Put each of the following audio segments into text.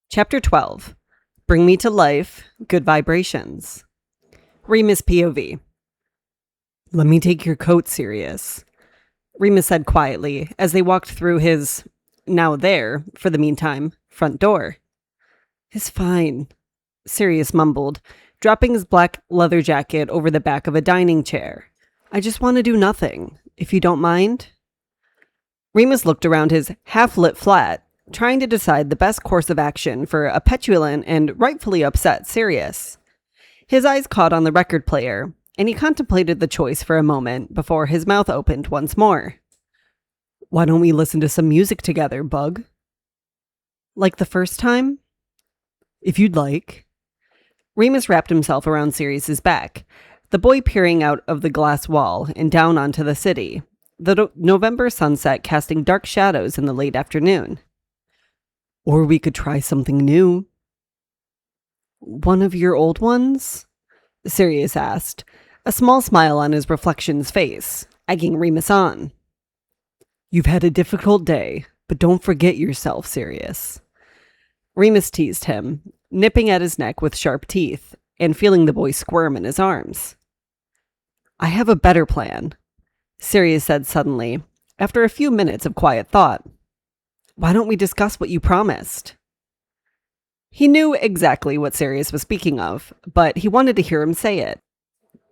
Chapter 12. Bring Me to Life, Good Vibrations. Remus POV. Let me take your coat, Sirius, Remus said quietly as they walked through his, now there, for the meantime, front door. It's fine, Sirius mumbled, dropping his black leather jacket over the back of a dining chair. I just want to do nothing, if you don't mind. Remus looked around his half-lit flat, trying to decide the best course of action for a petulant and rightfully upset Sirius. His eyes caught on the record player, and he contemplated the choice for a moment before his mouth opened once more. Why don't we listen to some music together, Bug? Like the first time? If you'd like. Remus wrapped himself around Sirius's back, the boy peering out of the glass wall and down onto the city, the November sunset casting dark shadows in the late afternoon. Or we could try something new. One of your old ones? Sirius asked, a small smile on his reflection's face, egging Remus on. You've had a difficult day, but don't forget yourself, Sirius. Remus teased him, nipping at his neck with sharp teeth and feeling the boy squirm in his arms. I have a better plan, Sirius said suddenly, after a few minutes of quiet thought. Why don't we discuss what you promised? He knew exactly what Sirius was speaking of, but he wanted to hear him say it.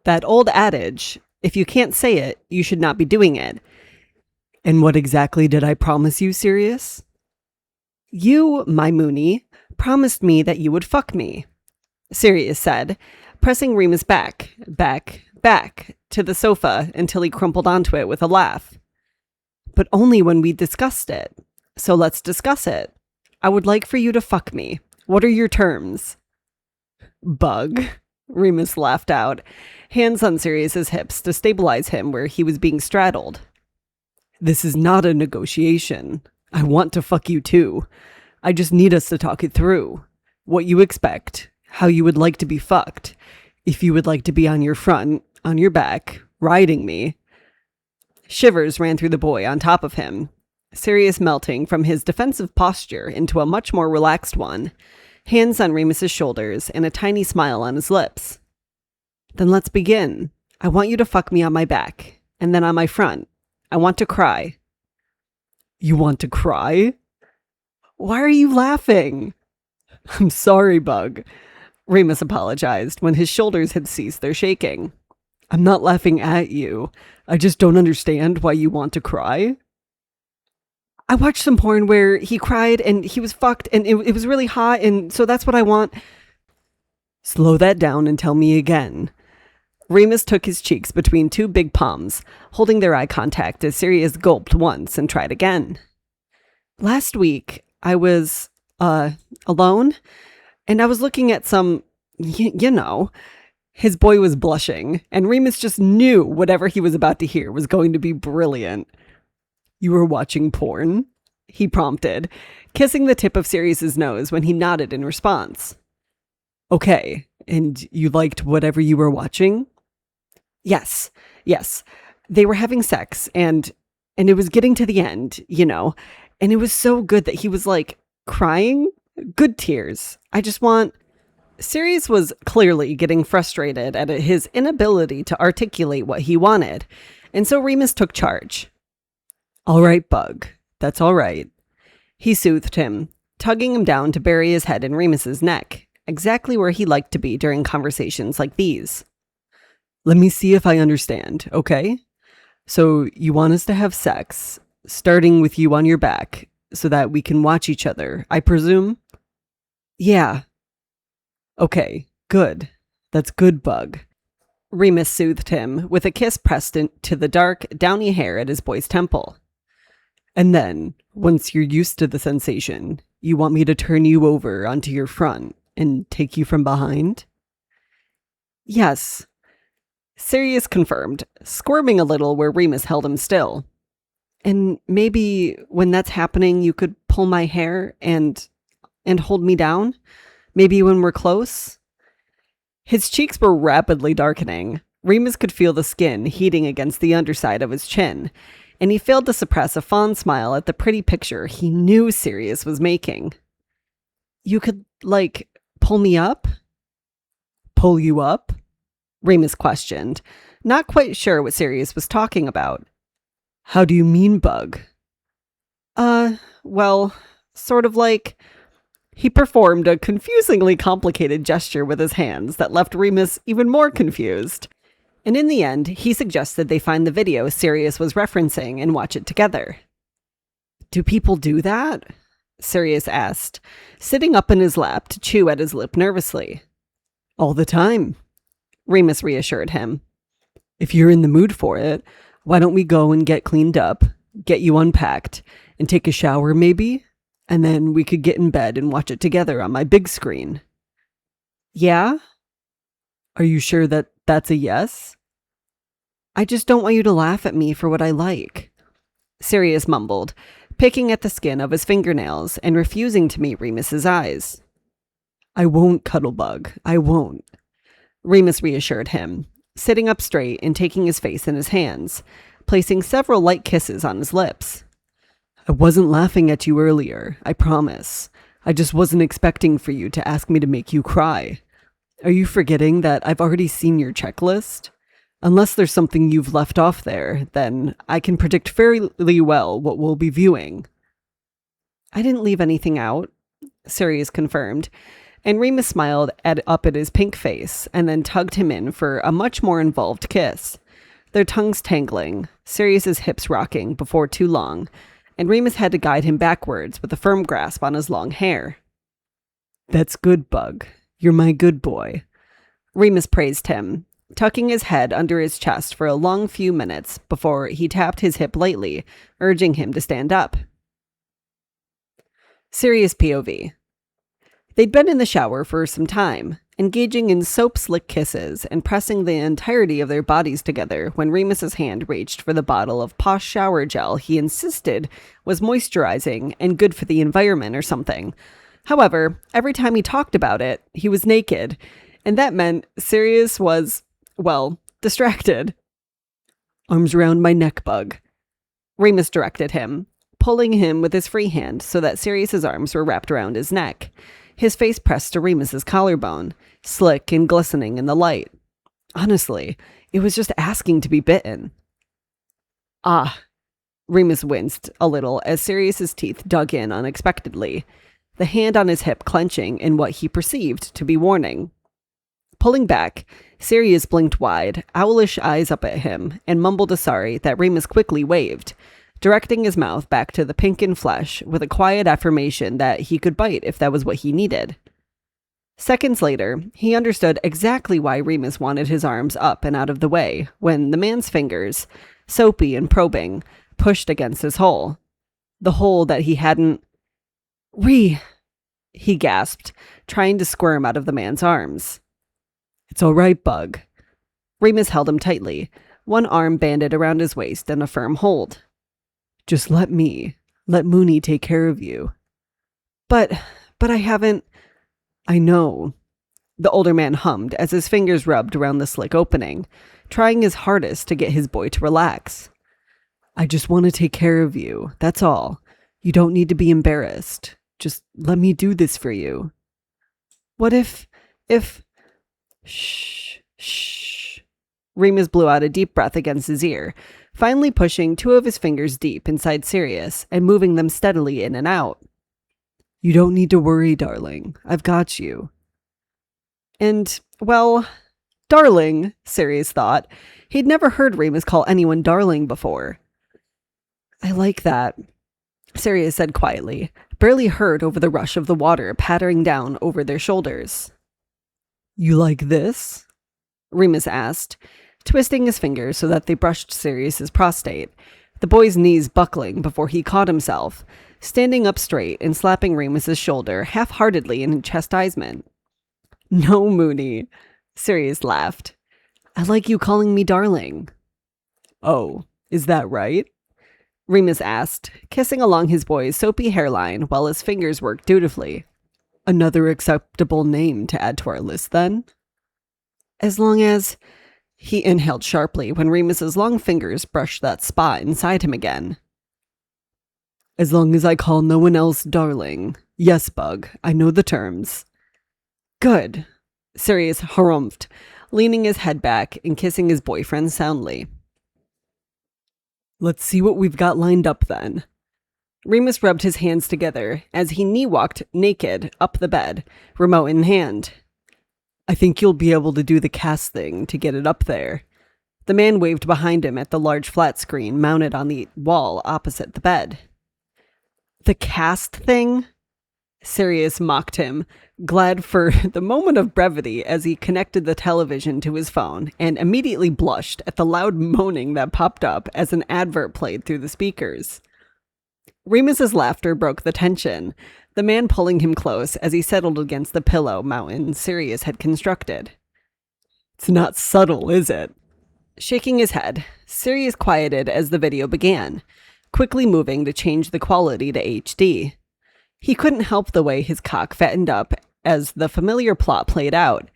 That old adage, if you can't say it, you should not be doing it. And what exactly did I promise you, Sirius? You, my Mooney, promised me that you would fuck me, Sirius said, pressing Remus back to the sofa until he crumpled onto it with a laugh. But only when we discussed it. So let's discuss it. I would like for you to fuck me. What are your terms? Bug, Remus laughed out, hands on Sirius's hips to stabilize him where he was being straddled. This is not a negotiation. I want to fuck you too. I just need us to talk it through. What you expect, how you would like to be fucked, if you would like to be on your front, on your back, riding me. Shivers ran through the boy on top of him, Sirius melting from his defensive posture into a much more relaxed one, hands on Remus's shoulders and a tiny smile on his lips. Then let's begin. I want you to fuck me on my back, and then on my front. I want to cry. You want to cry? Why are you laughing? I'm sorry, Bug, Remus apologized when his shoulders had ceased their shaking. I'm not laughing at you. I just don't understand why you want to cry. I watched some porn where he cried and he was fucked and it was really hot, and so that's what I want. Slow that down and tell me again. Remus took his cheeks between two big palms, holding their eye contact as Sirius gulped once and tried again. Last week, I was, alone, and I was looking at some, His boy was blushing, and Remus just knew whatever he was about to hear was going to be brilliant. You were watching porn? He prompted, kissing the tip of Sirius's nose when he nodded in response. Okay, and you liked whatever you were watching? Yes. They were having sex, and it was getting to the end, and it was so good that he was, crying. Good tears. Sirius was clearly getting frustrated at his inability to articulate what he wanted, and so Remus took charge. All right, Bug, that's all right. He soothed him, tugging him down to bury his head in Remus's neck, exactly where he liked to be during conversations like these. Let me see if I understand, okay? So you want us to have sex, starting with you on your back, so that we can watch each other, I presume? Yeah. Okay, good. That's good, Bug. Remus soothed him with a kiss pressed into the dark, downy hair at his boy's temple. And then, once you're used to the sensation, you want me to turn you over onto your front and take you from behind? Yes. Sirius confirmed, squirming a little where Remus held him still. And maybe when that's happening, you could pull my hair and hold me down? Maybe when we're close? His cheeks were rapidly darkening. Remus could feel the skin heating against the underside of his chin, and he failed to suppress a fond smile at the pretty picture he knew Sirius was making. You could, like, pull me up? Pull you up? Remus questioned, not quite sure what Sirius was talking about. How do you mean, Bug? Well, sort of like. He performed a confusingly complicated gesture with his hands that left Remus even more confused. And in the end, he suggested they find the video Sirius was referencing and watch it together. Do people do that? Sirius asked, sitting up in his lap to chew at his lip nervously. All the time, Remus reassured him. If you're in the mood for it, why don't we go and get cleaned up, get you unpacked, and take a shower maybe? And then we could get in bed and watch it together on my big screen. Yeah? Are you sure that that's a yes? I just don't want you to laugh at me for what I like, Sirius mumbled, picking at the skin of his fingernails and refusing to meet Remus's eyes. I won't, Cuddlebug. I won't, Remus reassured him, sitting up straight and taking his face in his hands, placing several light kisses on his lips. I wasn't laughing at you earlier, I promise. I just wasn't expecting for you to ask me to make you cry. Are you forgetting that I've already seen your checklist? Unless there's something you've left off there, then I can predict fairly well what we'll be viewing. I didn't leave anything out, Sirius confirmed, and Remus smiled up at his pink face and then tugged him in for a much more involved kiss, their tongues tangling, Sirius's hips rocking before too long, and Remus had to guide him backwards with a firm grasp on his long hair. That's good, Bug. You're my good boy, Remus praised him, tucking his head under his chest for a long few minutes before he tapped his hip lightly, urging him to stand up. Sirius POV. They'd been in the shower for some time, engaging in soap-slick kisses and pressing the entirety of their bodies together when Remus's hand reached for the bottle of Posh shower gel he insisted was moisturizing and good for the environment or something. However, every time he talked about it, he was naked, and that meant Sirius was, well, distracted. Arms around my neck, Bug, Remus directed him, pulling him with his free hand so that Sirius's arms were wrapped around his neck, his face pressed to Remus's collarbone, slick and glistening in the light. Honestly, it was just asking to be bitten. Ah, Remus winced a little as Sirius's teeth dug in unexpectedly, the hand on his hip clenching in what he perceived to be warning. Pulling back, Sirius blinked wide, owlish eyes up at him, and mumbled a sorry that Remus quickly waved, directing his mouth back to the pinkened flesh with a quiet affirmation that he could bite if that was what he needed. Seconds later, he understood exactly why Remus wanted his arms up and out of the way when the man's fingers, soapy and probing, pushed against his hole. The hole that he hadn't... he gasped, trying to squirm out of the man's arms. It's all right, Bug. Remus held him tightly, one arm banded around his waist in a firm hold. Just let Mooney take care of you. But I haven't... I know, the older man hummed as his fingers rubbed around the slick opening, trying his hardest to get his boy to relax. I just want to take care of you, that's all. You don't need to be embarrassed. Just let me do this for you. What if... Shh. Remus blew out a deep breath against his ear, finally pushing two of his fingers deep inside Sirius and moving them steadily in and out. You don't need to worry, darling. I've got you. And, well, darling, Sirius thought. He'd never heard Remus call anyone darling before. I like that, Sirius said quietly, barely heard over the rush of the water pattering down over their shoulders. You like this? Remus asked, twisting his fingers so that they brushed Sirius's prostate, the boy's knees buckling before he caught himself, standing up straight and slapping Remus's shoulder half-heartedly in chastisement. No, Mooney, Sirius laughed. I like you calling me darling. Oh, is that right? Remus asked, kissing along his boy's soapy hairline while his fingers worked dutifully. Another acceptable name to add to our list, then? As long as... He inhaled sharply when Remus's long fingers brushed that spot inside him again. As long as I call no one else darling, Yes, Bug, I know the terms. Good, Sirius harumphed, leaning his head back and kissing his boyfriend soundly. Let's see what we've got lined up then. Remus rubbed his hands together as he knee-walked naked up the bed, remote in hand. I think you'll be able to do the cast thing to get it up there. The man waved behind him at the large flat screen mounted on the wall opposite the bed. The cast thing? Sirius mocked him, glad for the moment of brevity as he connected the television to his phone and immediately blushed at the loud moaning that popped up as an advert played through the speakers. Remus's laughter broke the tension, the man pulling him close as he settled against the pillow mountain Sirius had constructed. It's not subtle, is it? Shaking his head, Sirius quieted as the video began, quickly moving to change the quality to HD. He couldn't help the way his cock fattened up as the familiar plot played out,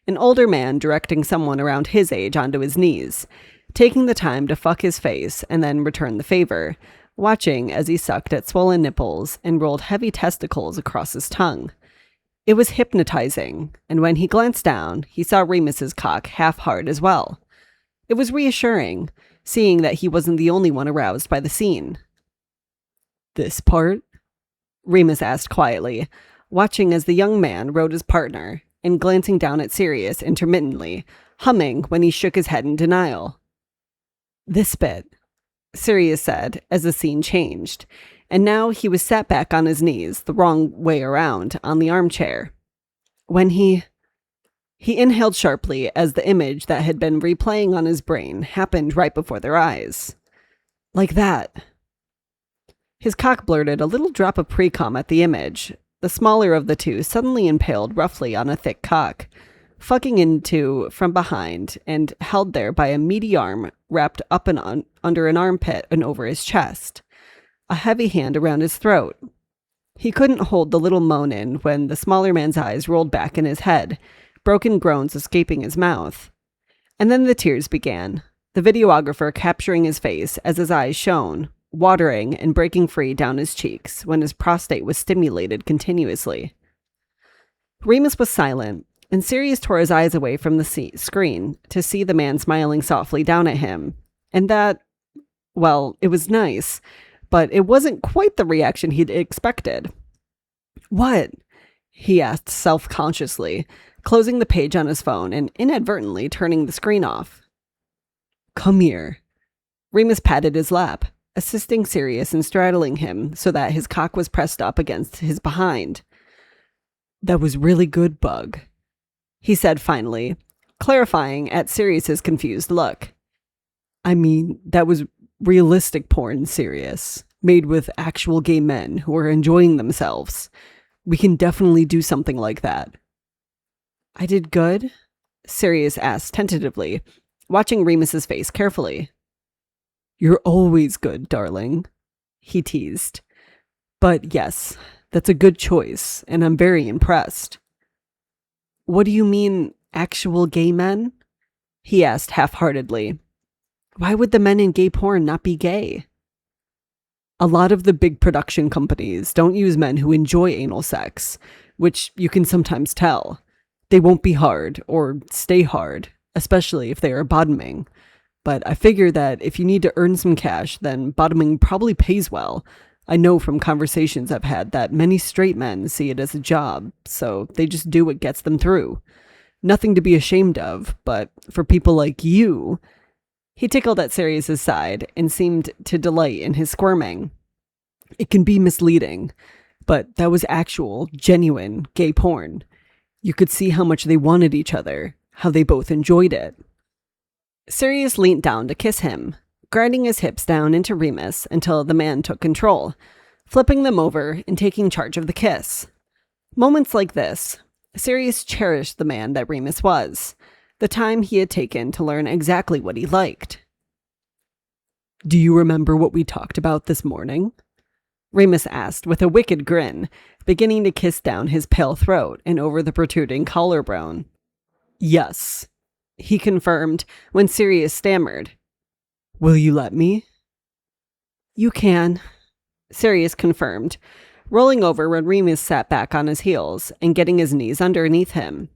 an older man directing someone around his age onto his knees, taking the time to fuck his face and then return the favor, watching as he sucked at swollen nipples and rolled heavy testicles across his tongue. It was hypnotizing, and when he glanced down, he saw Remus's cock half hard as well. It was reassuring, seeing that he wasn't the only one aroused by the scene. This part? Remus asked quietly, watching as the young man rode his partner and glancing down at Sirius intermittently, humming when he shook his head in denial. This bit, Sirius said as the scene changed, and now he was sat back on his knees the wrong way around on the armchair. When he inhaled sharply as the image that had been replaying on his brain happened right before their eyes. Like that. His cock blurted a little drop of pre-cum at the image, the smaller of the two suddenly impaled roughly on a thick cock, fucking into from behind and held there by a meaty arm wrapped up and under an armpit and over his chest, a heavy hand around his throat. He couldn't hold the little moan in when the smaller man's eyes rolled back in his head, broken groans escaping his mouth. And then the tears began, the videographer capturing his face as his eyes shone, watering and breaking free down his cheeks when his prostate was stimulated continuously. Remus was silent, and Sirius tore his eyes away from the screen to see the man smiling softly down at him. And that, well, it was nice, but it wasn't quite the reaction he'd expected. What? He asked self-consciously, closing the page on his phone and inadvertently turning the screen off. Come here. Remus patted his lap, assisting Sirius in straddling him so that his cock was pressed up against his behind. That was really good, Bug, he said finally, clarifying at Sirius's confused look. I mean, that was realistic porn, Sirius, made with actual gay men who are enjoying themselves. We can definitely do something like that. I did good? Sirius asked tentatively, watching Remus's face carefully. You're always good, darling, he teased. But yes, that's a good choice, and I'm very impressed. What do you mean, actual gay men? He asked half-heartedly. Why would the men in gay porn not be gay? A lot of the big production companies don't use men who enjoy anal sex, which you can sometimes tell. They won't be hard or stay hard, especially if they are bottoming. But I figure that if you need to earn some cash, then bottoming probably pays well. I know from conversations I've had that many straight men see it as a job, so they just do what gets them through. Nothing to be ashamed of, but for people like you... He tickled at Sirius's side and seemed to delight in his squirming. It can be misleading, but that was actual, genuine gay porn. You could see how much they wanted each other, how they both enjoyed it. Sirius leaned down to kiss him, grinding his hips down into Remus until the man took control, flipping them over and taking charge of the kiss. Moments like this, Sirius cherished the man that Remus was, the time he had taken to learn exactly what he liked. Do you remember what we talked about this morning? Remus asked with a wicked grin, beginning to kiss down his pale throat and over the protruding collarbone. Yes, he confirmed when Sirius stammered. Will you let me? You can, Sirius confirmed, rolling over when Remus sat back on his heels and getting his knees underneath him.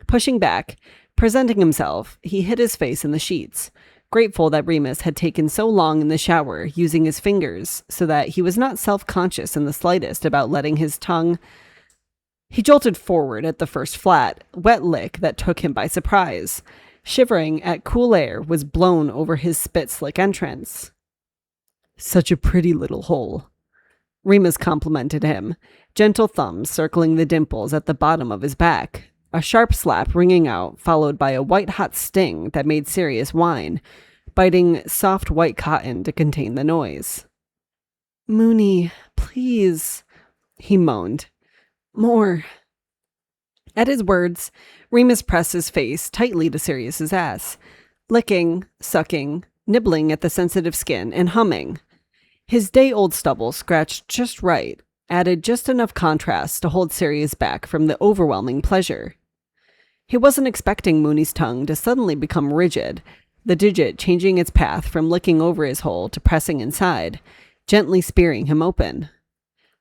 Pushing back, presenting himself, he hid his face in the sheets, grateful that Remus had taken so long in the shower using his fingers so that he was not self-conscious in the slightest about letting his tongue. He jolted forward at the first flat, wet lick that took him by surprise. Shivering at cool air was blown over his spit-slick entrance. Such a pretty little hole. Remus complimented him, gentle thumbs circling the dimples at the bottom of his back, a sharp slap ringing out, followed by a white-hot sting that made Sirius whine, biting soft white cotton to contain the noise. "Moony, please," he moaned. "More." At his words, Remus pressed his face tightly to Sirius's ass, licking, sucking, nibbling at the sensitive skin, and humming. His day-old stubble scratched just right, added just enough contrast to hold Sirius back from the overwhelming pleasure. He wasn't expecting Mooney's tongue to suddenly become rigid, the digit changing its path from licking over his hole to pressing inside, gently spearing him open.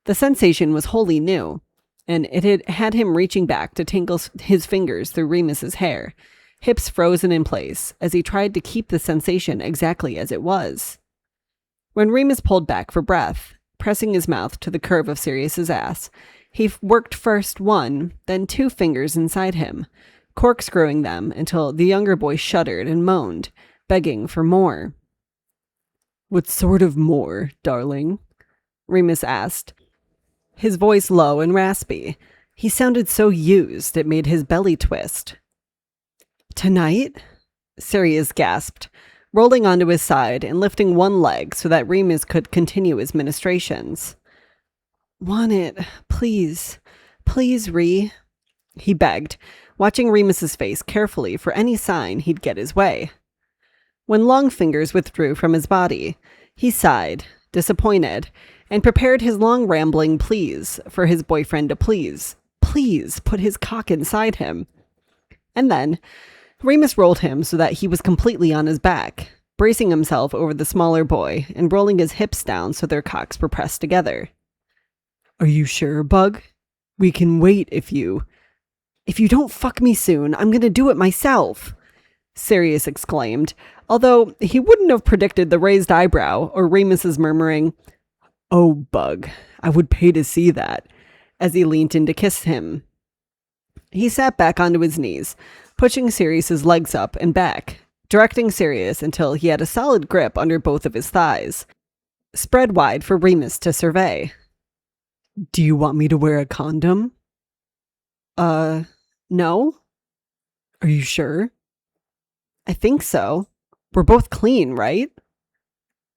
The sensation was wholly new, and it had him reaching back to tingle his fingers through Remus's hair, hips frozen in place as he tried to keep the sensation exactly as it was. When Remus pulled back for breath, pressing his mouth to the curve of Sirius's ass, he worked first one, then two fingers inside him, corkscrewing them until the younger boy shuddered and moaned, begging for more. "What sort of more, darling?" Remus asked, his voice low and raspy. He sounded so used it made his belly twist. "Tonight?" Sirius gasped, rolling onto his side and lifting one leg so that Remus could continue his ministrations. "Want it, please, please, Ree," he begged, watching Remus's face carefully for any sign he'd get his way. When long fingers withdrew from his body, he sighed, disappointed, and prepared his long rambling pleas for his boyfriend to please put his cock inside him. And then Remus rolled him so that he was completely on his back, bracing himself over the smaller boy and rolling his hips down so their cocks were pressed together. "Are you sure, Bug? We can wait if you don't fuck me soon, I'm gonna do it myself," Sirius exclaimed, although he wouldn't have predicted the raised eyebrow or Remus's murmuring, "Oh, Bug, I would pay to see that," as he leaned in to kiss him. He sat back onto his knees, pushing Sirius's legs up and back, directing Sirius until he had a solid grip under both of his thighs, spread wide for Remus to survey. "Do you want me to wear a condom?" No. "Are you sure?" "I think so. We're both clean, right?"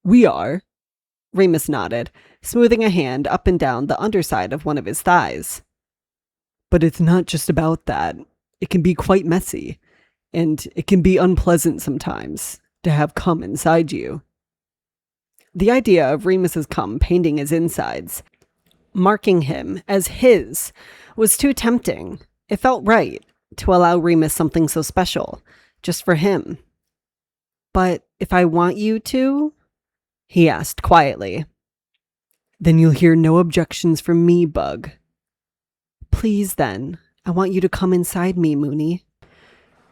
"We are." Remus nodded, smoothing a hand up and down the underside of one of his thighs. "But it's not just about that. It can be quite messy, and it can be unpleasant sometimes to have cum inside you." The idea of Remus's cum painting his insides, marking him as his, was too tempting. It felt right to allow Remus something so special, just for him. "But if I want you to?" he asked quietly. "Then you'll hear no objections from me, Bug." "Please, then. I want you to come inside me, Moony."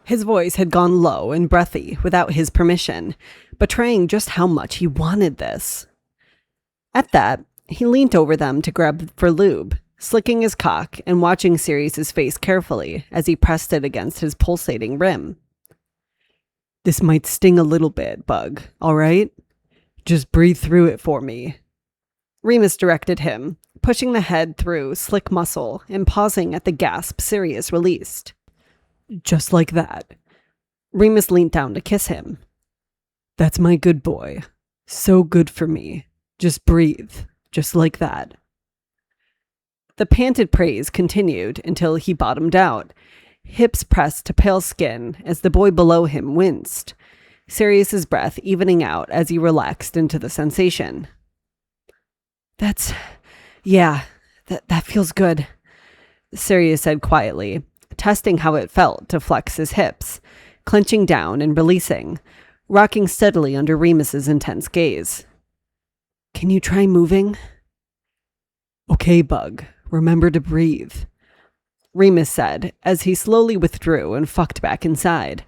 His voice had gone low and breathy without his permission, betraying just how much he wanted this. At that, he leaned over them to grab for lube, slicking his cock and watching Sirius's face carefully as he pressed it against his pulsating rim. "This might sting a little bit, Bug, all right? Just breathe through it for me." Remus directed him, pushing the head through slick muscle and pausing at the gasp Sirius released. "Just like that." Remus leaned down to kiss him. "That's my good boy. So good for me. Just breathe, just like that." The panted praise continued until he bottomed out, hips pressed to pale skin as the boy below him winced, Sirius's breath evening out as he relaxed into the sensation. That feels good," Sirius said quietly, testing how it felt to flex his hips, clenching down and releasing, rocking steadily under Remus's intense gaze. "Can you try moving?" Okay, Bug, remember to breathe, Remus said as he slowly withdrew and fucked back inside,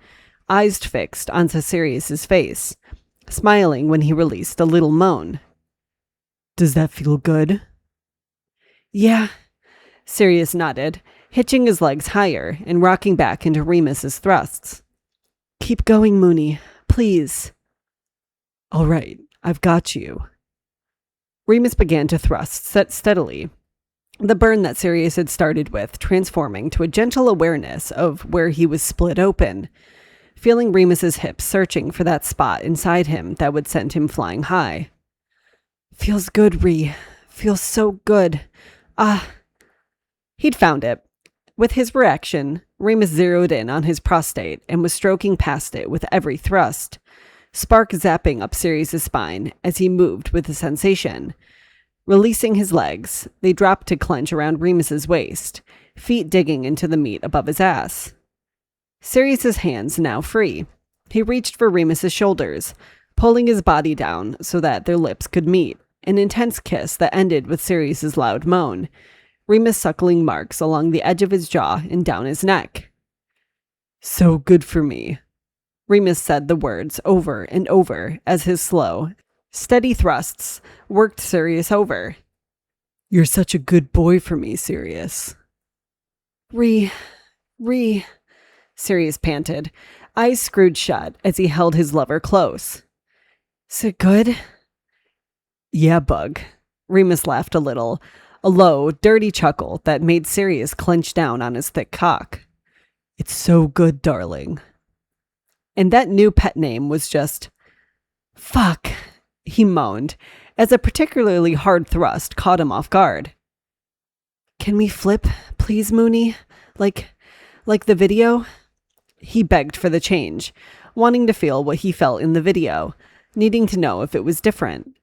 eyes fixed onto Sirius's face, smiling when he released a little moan. Does that feel good? Yeah, Sirius nodded, hitching his legs higher and rocking back into Remus's thrusts. Keep going, Mooney, please. All right, I've got you. Remus began to thrust steadily, the burn that Sirius had started with transforming to a gentle awareness of where he was split open, feeling Remus's hips searching for that spot inside him that would send him flying high. Feels good, Ree. Feels so good. He'd found it. With his reaction, Remus zeroed in on his prostate and was stroking past it with every thrust, spark zapping up Sirius's spine as he moved with the sensation. Releasing his legs, they dropped to clench around Remus's waist, feet digging into the meat above his ass. Sirius's hands now free, he reached for Remus's shoulders, pulling his body down so that their lips could meet, an intense kiss that ended with Sirius's loud moan, Remus suckling marks along the edge of his jaw and down his neck. So good for me. Remus said the words over and over as his slow, steady thrusts worked Sirius over. You're such a good boy for me, Sirius. Ree, Sirius panted, eyes screwed shut as he held his lover close. Is it good? Yeah, Bug. Remus laughed a little, a low, dirty chuckle that made Sirius clench down on his thick cock. It's so good, darling. And that new pet name was just... Fuck, he moaned, as a particularly hard thrust caught him off guard. Can we flip, please, Mooney? Like the video? He begged for the change, wanting to feel what he felt in the video, needing to know if it was different.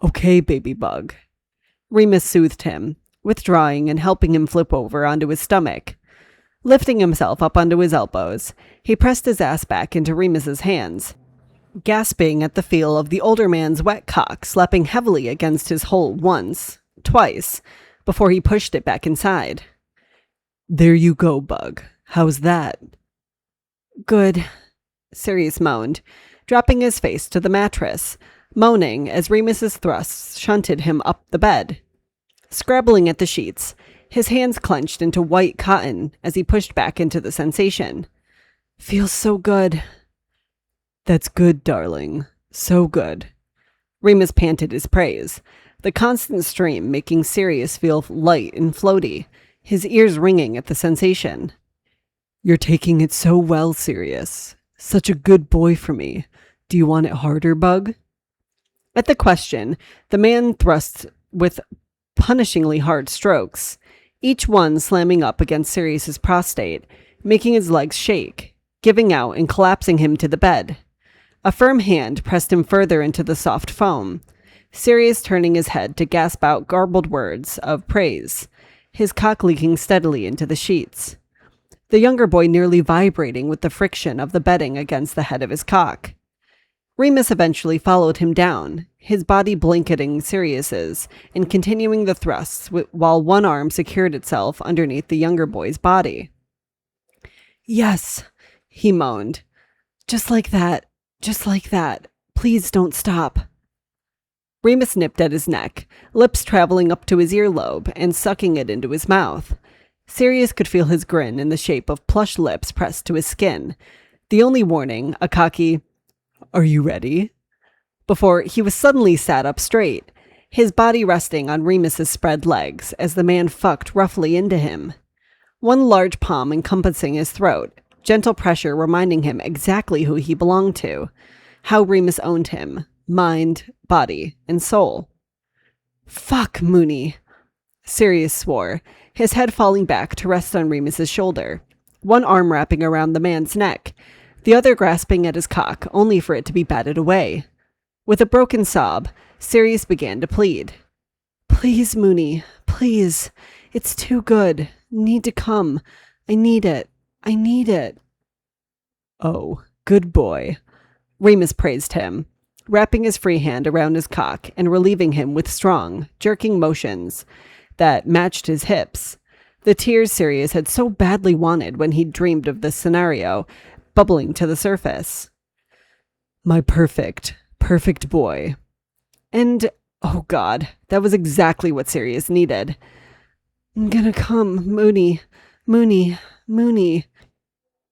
Okay, baby Bug. Remus soothed him, withdrawing and helping him flip over onto his stomach. Lifting himself up onto his elbows, he pressed his ass back into Remus's hands, gasping at the feel of the older man's wet cock slapping heavily against his hole once, twice, before he pushed it back inside. There you go, Bug. How's that? Good, Sirius moaned, dropping his face to the mattress, moaning as Remus's thrusts shunted him up the bed. Scrabbling at the sheets, his hands clenched into white cotton as he pushed back into the sensation. Feels so good. That's good, darling. So good. Remus panted his praise, the constant stream making Sirius feel light and floaty, his ears ringing at the sensation. You're taking it so well, Sirius. Such a good boy for me. Do you want it harder, Bug? At the question, the man thrust with punishingly hard strokes, each one slamming up against Sirius's prostate, making his legs shake, giving out and collapsing him to the bed. A firm hand pressed him further into the soft foam, Sirius turning his head to gasp out garbled words of praise, his cock leaking steadily into the sheets. The younger boy nearly vibrating with the friction of the bedding against the head of his cock. Remus eventually followed him down, his body blanketing Sirius's and continuing the thrusts while one arm secured itself underneath the younger boy's body. Yes, he moaned. Just like that. Just like that. Please don't stop. Remus nipped at his neck, lips traveling up to his earlobe and sucking it into his mouth. Sirius could feel his grin in the shape of plush lips pressed to his skin. The only warning, a cocky, "Are you ready?" before he was suddenly sat up straight, his body resting on Remus's spread legs as the man fucked roughly into him. One large palm encompassing his throat, gentle pressure reminding him exactly who he belonged to, how Remus owned him, mind, body, and soul. Fuck, Mooney, Sirius swore, his head falling back to rest on Remus's shoulder, one arm wrapping around the man's neck, the other grasping at his cock only for it to be batted away. With a broken sob, Sirius began to plead. Please, Mooney, please. It's too good. Need to come. I need it. I need it. Oh, good boy. Remus praised him, wrapping his free hand around his cock and relieving him with strong, jerking motions that matched his hips. The tears Sirius had so badly wanted when he dreamed of this scenario, bubbling to the surface. My perfect boy. And, oh God, that was exactly what Sirius needed. I'm gonna come, Mooney, Mooney, Mooney,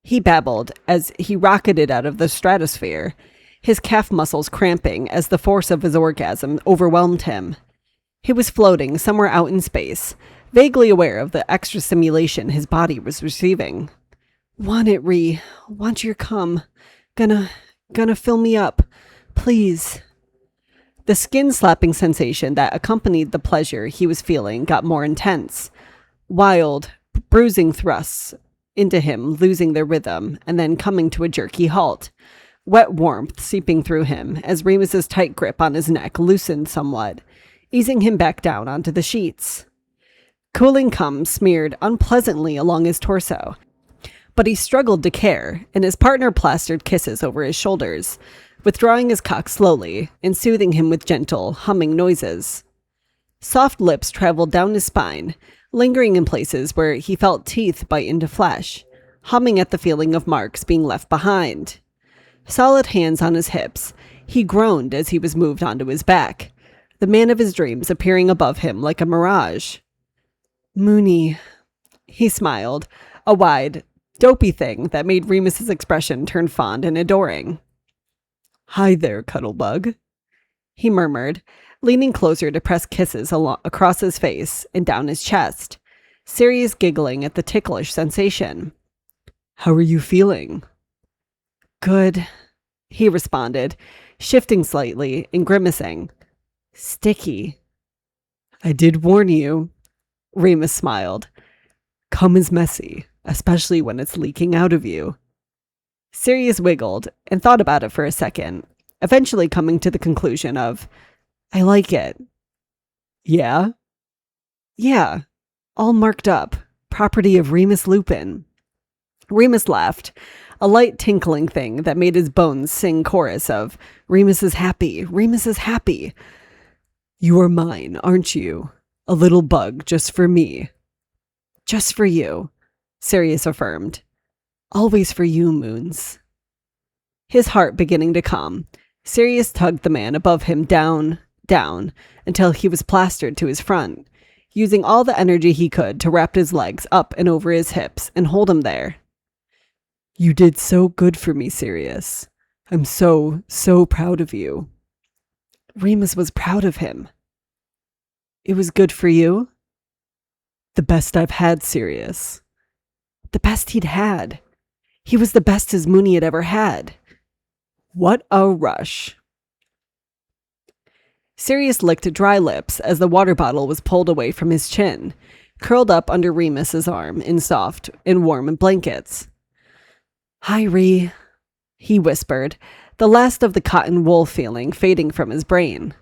he babbled as he rocketed out of the stratosphere, his calf muscles cramping as the force of his orgasm overwhelmed him. He was floating somewhere out in space, vaguely aware of the extra stimulation his body was receiving. Want it, Ree. Want your cum. Gonna fill me up. Please. The skin-slapping sensation that accompanied the pleasure he was feeling got more intense. Wild, bruising thrusts into him, losing their rhythm, and then coming to a jerky halt. Wet warmth seeping through him as Remus's tight grip on his neck loosened somewhat, easing him back down onto the sheets. Cooling cum smeared unpleasantly along his torso, but he struggled to care, and his partner plastered kisses over his shoulders, withdrawing his cock slowly and soothing him with gentle, humming noises. Soft lips traveled down his spine, lingering in places where he felt teeth bite into flesh, humming at the feeling of marks being left behind. Solid hands on his hips, he groaned as he was moved onto his back, the man of his dreams appearing above him like a mirage. Mooney, he smiled, a wide, dopey thing that made Remus's expression turn fond and adoring. Hi there, Cuddlebug, he murmured, leaning closer to press kisses across his face and down his chest, Sirius giggling at the ticklish sensation. How are you feeling? Good, he responded, shifting slightly and grimacing. Sticky. I did warn you, Remus smiled. Cum is messy, especially when it's leaking out of you. Sirius wiggled and thought about it for a second, eventually coming to the conclusion of, I like it. Yeah? Yeah. All marked up. Property of Remus Lupin. Remus laughed, a light tinkling thing that made his bones sing chorus of, Remus is happy, Remus is happy. You are mine, aren't you? A little bug just for me. Just for you, Sirius affirmed. Always for you, Moons. His heart beginning to calm, Sirius tugged the man above him down, until he was plastered to his front, using all the energy he could to wrap his legs up and over his hips and hold him there. You did so good for me, Sirius. I'm so proud of you. Remus was proud of him. It was good for you? The best I've had, Sirius. The best he'd had. He was the best his Mooney had ever had. What a rush. Sirius licked dry lips as the water bottle was pulled away from his chin, curled up under Remus's arm in soft and warm blankets. Hi, Ree, he whispered, the last of the cotton wool feeling fading from his brain.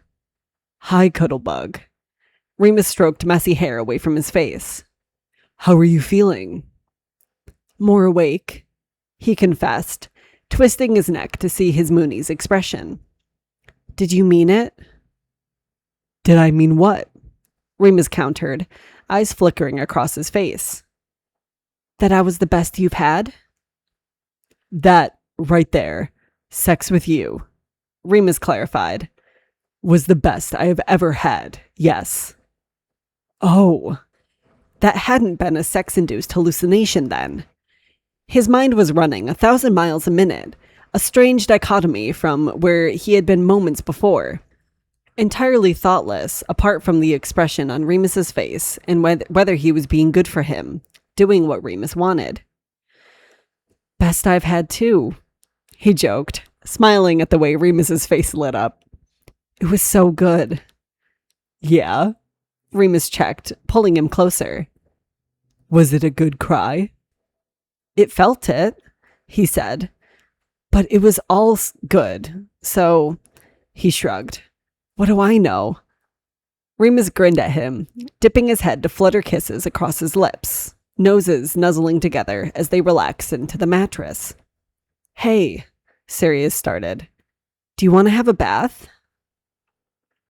Hi, Cuddlebug. Remus stroked messy hair away from his face. How are you feeling? More awake, he confessed, twisting his neck to see his Mooney's expression. Did you mean it? Did I mean what? Remus countered, eyes flickering across his face. That I was the best you've had? That, right there, sex with you, Remus clarified, was the best I have ever had, yes. Oh, that hadn't been a sex-induced hallucination then. His mind was running 1,000 miles a minute, a strange dichotomy from where he had been moments before. Entirely thoughtless, apart from the expression on Remus's face and whether he was being good for him, doing what Remus wanted. Best I've had too, he joked, smiling at the way Remus's face lit up. It was so good. Yeah? Remus checked, pulling him closer. Was it a good cry? It felt it, he said. But it was all good, so... He shrugged. What do I know? Remus grinned at him, dipping his head to flutter kisses across his lips, noses nuzzling together as they relaxed into the mattress. Hey, Sirius started. Do you want to have a bath?